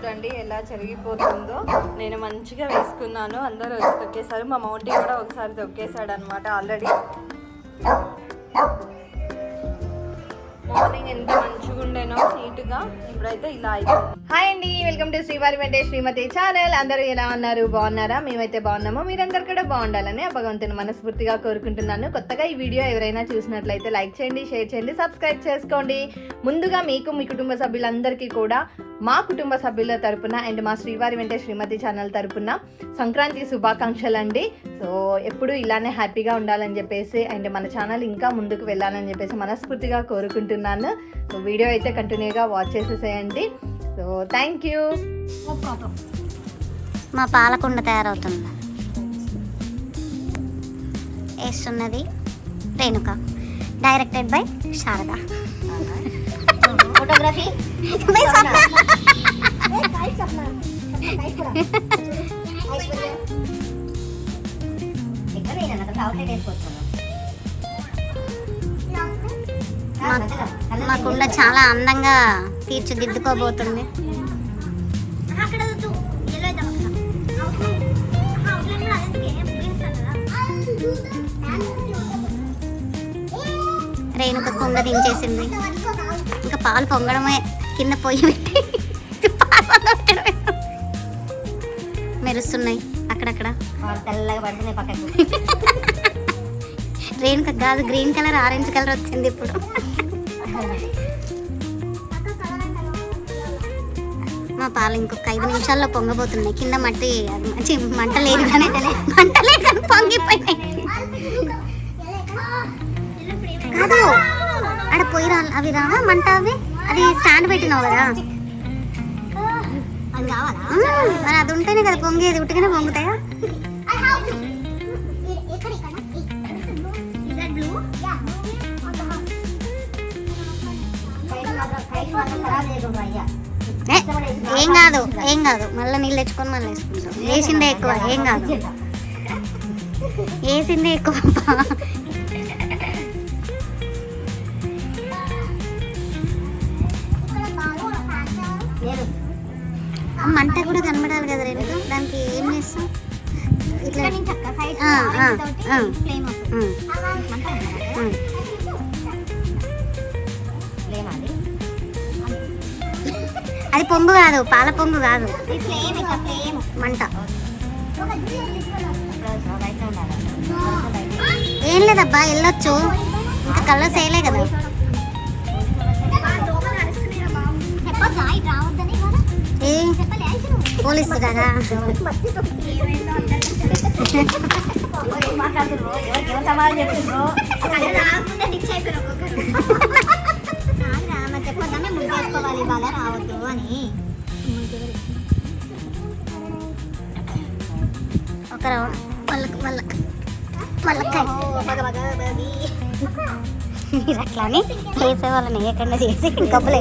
చూడండి ఎలా జరిగిపోతుందో. నేను మంచిగా వేసుకున్నాను, అందరూ వచ్చి తొక్కేశారు. మా మౌంటీ కూడా ఒకసారి తొక్కేశాడు అనమాట ఆల్రెడీ. మార్నింగ్ ఎంత మంచిగా ఉండేనో నీట్గా, ఇప్పుడైతే ఇలా అయిపోయింది. హాయ్ అండి, వెల్కమ్ టు శ్రీవారి వెంటే శ్రీమతి ఛానల్. అందరూ ఎలా ఉన్నారు? బాగున్నారా? మేమైతే బాగున్నాము. మీరందరూ కూడా బాగుండాలని ఆ భగవంతుని మనస్ఫూర్తిగా కోరుకుంటున్నాను. కొత్తగా ఈ వీడియో ఎవరైనా చూసినట్లయితే లైక్ చేయండి, షేర్ చేయండి, సబ్స్క్రైబ్ చేసుకోండి. ముందుగా మీకు, మీ కుటుంబ సభ్యులందరికీ కూడా మా కుటుంబ సభ్యుల తరపున అండ్ మా శ్రీవారి వెంటే శ్రీమతి ఛానల్ తరపున సంక్రాంతి శుభాకాంక్షలు అండి. సో ఎప్పుడు ఇలానే హ్యాపీగా ఉండాలని చెప్పేసి అండ్ మన ఛానల్ ఇంకా ముందుకు వెళ్ళాలని చెప్పేసి మనస్ఫూర్తిగా కోరుకుంటున్నాను. సో వీడియో అయితే కంటిన్యూగా వాచ్ చేసేసేయండి. So thank you. మా పాలకుండ తయారవుతుంది, వేస్తున్నది Renuka, directed by Sharada, photography by Sapna. మా కుండ చాలా అందంగా తీర్చిదిద్దుకోబోతుంది. రేణుక కుండ దించేసింది, ఇంకా పాలు పొంగడమే, కింద పొయ్యి పెట్టి మెరుస్తున్నాయి అక్కడక్కడ. తెల్లగా పడుతున్నాయి పక్కకి. రేణుక కాదు, గ్రీన్ కలర్, ఆరెంజ్ కలర్ వచ్చింది ఇప్పుడు. మా పాలు ఇంకొక 5 నిమిషాల్లో పొంగబోతున్నాయి. కింద మట్టి మంట లేదు కానీ పొంగిపోయినాయి. కాదు, ఆడ పొయ్యి అవి రావా మంట? అది స్టాండ్ పెట్టినావు కదా, మరి అది ఉంటేనే కదా పొంగేది, ఉట్టిగానే పొంగుతాయా? ఏం కాదు, ఏం కాదు, మళ్ళీ నీళ్ళు తెచ్చుకొని మళ్ళీ వేసుకుంటాం. వేసిందే ఎక్కువ, ఏం కాదు, వేసిందే ఎక్కువ. మంట కూడా కనబడాలి కదా రేణుక, దానికి ఏం చేస్తాం? ఇట్లా అది పొంగు కాదు, పాల పొంగు కాదు, మంట. ఏం లేదబ్బా, వెళ్ళొచ్చు, ఇంకా కలర్స్ వేయలే కదా. ఏ పోలీసు కదా, రావద్దు అని ఒక మీరు అట్లా అని చేసే వాళ్ళని ఏకంగా చేసి కప్పులు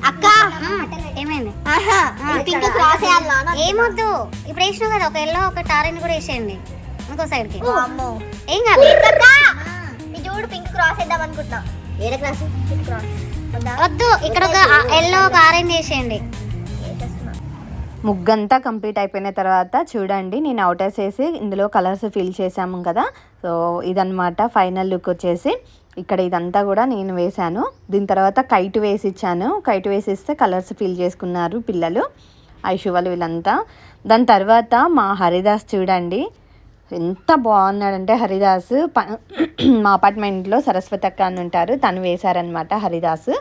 అక్క. ఏమైంది? ఏమొద్దు, ఇప్పుడు వేసినావు కదా, ఒక ఎల్లో ఒక ఆరెంజ్ కూడా వేసేయండి ఇంకో సైడ్ కి. ఏం కాదు, చూడు పింక్ క్రాస్ వేద్దాం అనుకుంటున్నా. వేరే క్లాస్ వద్దు, ఇక్కడ ఒక ఎల్లో ఒక ఆరెంజ్ వేసేయండి. ముగ్గంతా కంప్లీట్ అయిపోయిన తర్వాత చూడండి, నేను అవుటర్స్ వేసి ఇందులో కలర్స్ ఫిల్ చేసాము కదా. సో ఇదన్నమాట ఫైనల్ లుక్ వచ్చేసి. ఇక్కడ ఇదంతా కూడా నేను వేశాను. దీని తర్వాత కైట్ వేసి ఇచ్చాను. కైట్ వేసిస్తే కలర్స్ ఫిల్ చేసుకున్నారు పిల్లలు, ఐషు వాళ్ళు వీళ్ళంతా. దాని తర్వాత మా హరిదాస్ చూడండి ఎంత బాగున్నాడంటే, హరిదాస్ మా అపార్ట్మెంట్లో సరస్వతి అక్క అని ఉంటారు, తను వేశారనమాట హరిదాస్.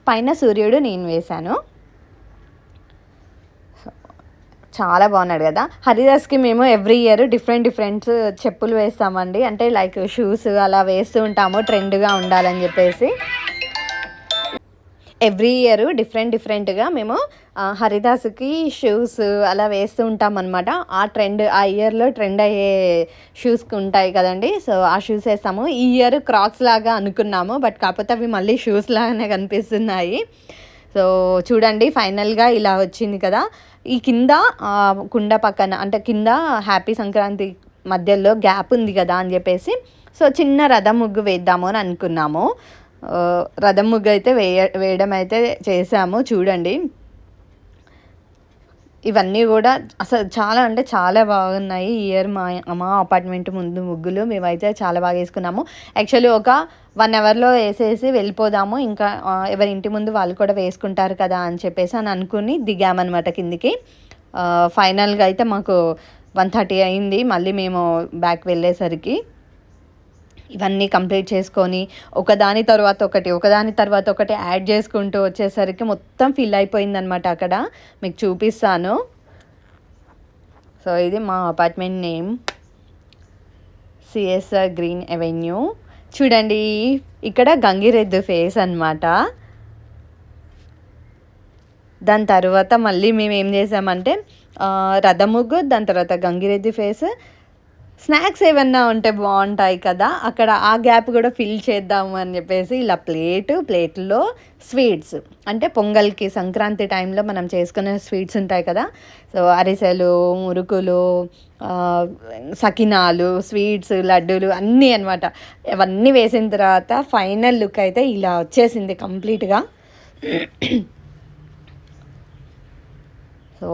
పైన సూర్యుడు నేను వేశాను. చాలా బాగున్నాడు కదా. హరిదాస్కి మేము ఎవ్రీ ఇయర్ డిఫరెంట్ చెప్పులు వేస్తామండి, అంటే లైక్ షూస్ అలా వేస్తూ ఉంటాము ట్రెండ్గా ఉండాలని చెప్పేసి. ఎవ్రీ ఇయర్ డిఫరెంట్గా మేము హరిదాస్కి షూస్ అలా వేస్తూ ఉంటాం అనమాట. ఆ ఇయర్లో ట్రెండ్ అయ్యే షూస్కి ఉంటాయి కదండి, సో ఆ షూస్ వేస్తాము. ఈ ఇయర్ క్రాక్స్ లాగా అనుకున్నాము, బట్ కాకపోతే అవి మళ్ళీ షూస్ లాగానే కనిపిస్తున్నాయి. సో చూడండి ఫైనల్గా ఇలా వచ్చింది కదా. ఈ కింద కుండ పక్కన అంటే కింద హ్యాపీ సంక్రాంతి మధ్యలో గ్యాప్ ఉంది కదా అని చెప్పేసి సో చిన్న రథం ముగ్గు వేద్దాము అని అనుకున్నాము. రథం ముగ్గు అయితే వేయడం అయితే చేసాము. చూడండి, ఇవన్నీ కూడా అసలు చాలా అంటే చాలా బాగున్నాయి. ఈ ఇయర్ మా అపార్ట్మెంట్ ముందు ముగ్గులు మేమైతే చాలా బాగా వేసుకున్నాము. యాక్చువల్లీ ఒక 1 అవర్లో వేసేసి వెళ్ళిపోదాము, ఇంకా ఎవరి ఇంటి ముందు వాళ్ళు కూడా వేసుకుంటారు కదా అని చెప్పేసి అనుకుని దిగామన్నమాట కిందికి. ఫైనల్గా అయితే మాకు 1:30 అయింది మళ్ళీ మేము బ్యాక్ వెళ్ళేసరికి. ఇవన్నీ కంప్లీట్ చేసుకొని ఒకదాని తర్వాత ఒకటి యాడ్ చేసుకుంటూ వచ్చేసరికి మొత్తం ఫిల్ అయిపోయిందనమాట. అక్కడ మీకు చూపిస్తాను. సో ఇది మా apartment name, CSR green avenue. చూడండి, ఇక్కడ గంగిరెద్దు ఫేస్ అన్నమాట. దాని తర్వాత మళ్ళీ మేము ఏం చేసామంటే రథం ముగ్గు, దాని తర్వాత గంగిరెద్దు ఫేస్, స్నాక్స్ ఏమన్నా ఉంటే బాగుంటాయి కదా, అక్కడ ఆ గ్యాప్ కూడా ఫిల్ చేద్దాము అని చెప్పేసి ఇలా ప్లేట్లో స్వీట్స్ అంటే పొంగల్కి సంక్రాంతి టైంలో మనం చేసుకునే స్వీట్స్ ఉంటాయి కదా. సో అరిసెలు, మురుకులు, సకినాలు, స్వీట్స్, లడ్డూలు అన్నీ అనమాట. అవన్నీ వేసిన తర్వాత ఫైనల్ లుక్ అయితే ఇలా వచ్చేసింది కంప్లీట్గా. సో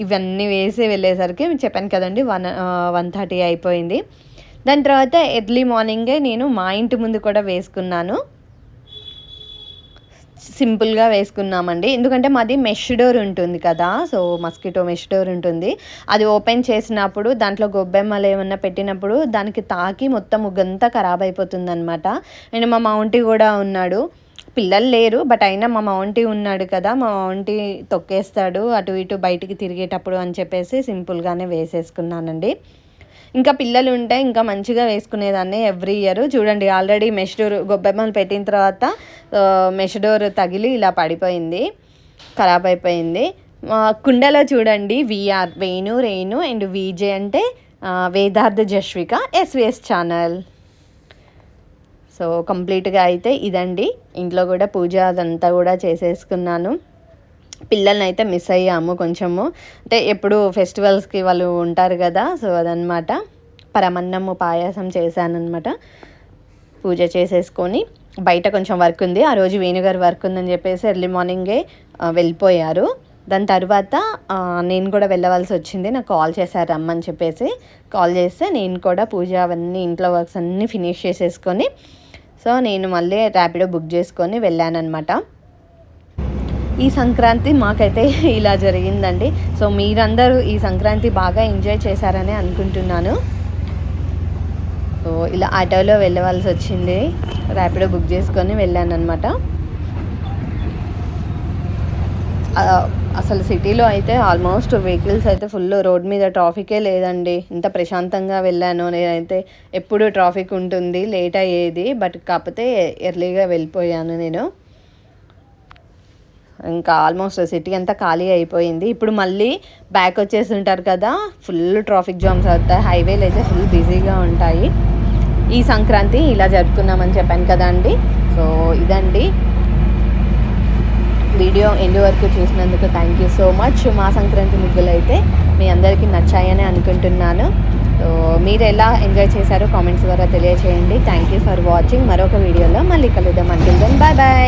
ఇవన్నీ వేసి వెళ్ళేసరికి చెప్పాను కదండి 1:30 అయిపోయింది. దాని తర్వాత ఎర్లీ మార్నింగే నేను మా ఇంటి ముందు కూడా వేసుకున్నాను. సింపుల్గా వేసుకున్నామండి, ఎందుకంటే మాది మెష్ డోర్ ఉంటుంది కదా. సో మస్కిటో మెష్ డోర్ ఉంటుంది, అది ఓపెన్ చేసినప్పుడు దాంట్లో గొబ్బెమ్మలు ఏమన్నా పెట్టినప్పుడు దానికి తాకి మొత్తం ముగ్గంతా ఖరాబ్ అయిపోతుంది అనమాట. అండ్ మా మౌంటీ కూడా ఉన్నాడు, పిల్లలు లేరు బట్ అయినా మా మౌంటీ ఉన్నాడు కదా, మా మౌంటీ తొక్కేస్తాడు అటు ఇటు బయటికి తిరిగేటప్పుడు అని చెప్పేసి సింపుల్గానే వేసేసుకున్నానండి. ఇంకా పిల్లలు ఉంటే ఇంకా మంచిగా వేసుకునేదాన్ని ఎవ్రీ ఇయర్. చూడండి, ఆల్రెడీ మెష్ డోర్ గొబ్బెమ్మలు పెట్టిన తర్వాత మెష్ డోర్ తగిలి ఇలా పడిపోయింది, ఖరాబ్ అయిపోయింది. కుండలో చూడండి VR Venu, Renu and VJ అంటే Vedartha Jasvika SVS channel. So కంప్లీట్గా అయితే ఇదండి. ఇంట్లో కూడా పూజ అదంతా కూడా చేసేసుకున్నాను. పిల్లల్ని అయితే మిస్ అయ్యాము కొంచెము, అంటే ఎప్పుడు ఫెస్టివల్స్కి వాళ్ళు ఉంటారు కదా. సో అదనమాట, పరమన్నము పాయాసం చేశానమాట. పూజ చేసేసుకొని బయట కొంచెం వర్క్ ఉంది, ఆ రోజు వేణుగారు వర్క్ ఉందని చెప్పేసి ఎర్లీ మార్నింగే వెళ్ళిపోయారు. దాని తర్వాత నేను కూడా వెళ్ళవలసి వచ్చింది, నాకు కాల్ చేశారు రమ్మని చెప్పేసి. కాల్ చేస్తే నేను కూడా పూజ అవన్నీ ఇంట్లో వర్క్స్ అన్నీ ఫినిష్ చేసేసుకొని సో నేను మళ్ళీ ర్యాపిడో బుక్ చేసుకొని వెళ్ళానమాట. ఈ సంక్రాంతి మాకైతే ఇలా జరిగిందండి. సో మీరందరూ ఈ సంక్రాంతి బాగా ఎంజాయ్ చేశారని అనుకుంటున్నాను. సో ఇలా ఆటోలో వెళ్ళవలసి వచ్చింది, ర్యాపిడో బుక్ చేసుకొని వెళ్ళానమాట. అసలు సిటీలో అయితే ఆల్మోస్ట్ వెహికల్స్ అయితే ఫుల్, రోడ్ మీద ట్రాఫికే లేదండి. ఇంత ప్రశాంతంగా వెళ్ళాను నేనైతే. ఎప్పుడు ట్రాఫిక్ ఉంటుంది, లేట్ అయ్యేది, బట్ కాకపోతే ఎర్లీగా వెళ్ళిపోయాను నేను. ఇంకా ఆల్మోస్ట్ సిటీ అంతా ఖాళీ అయిపోయింది. ఇప్పుడు మళ్ళీ బ్యాక్ వచ్చేసి ఉంటారు కదా, ఫుల్ ట్రాఫిక్ జామ్స్ అవుతాయి, హైవేలు అయితే ఫుల్ బిజీగా ఉంటాయి. ఈ సంక్రాంతి ఇలా జరుపుకున్నామని చెప్పాను కదా అండి. సో ఇదండి వీడియో ఎండ్ వరకు చూసినందుకు థ్యాంక్ యూ సో మచ్. మా సంక్రాంతి ముగ్గులు అయితే మీ అందరికీ నచ్చాయని అనుకుంటున్నాను. సో మీరు ఎలా ఎంజాయ్ చేశారో కామెంట్స్ ద్వారా తెలియచేయండి. Thank you for watching. మరొక వీడియోలో మళ్ళీ కలుద్దాం. Until then bye bye.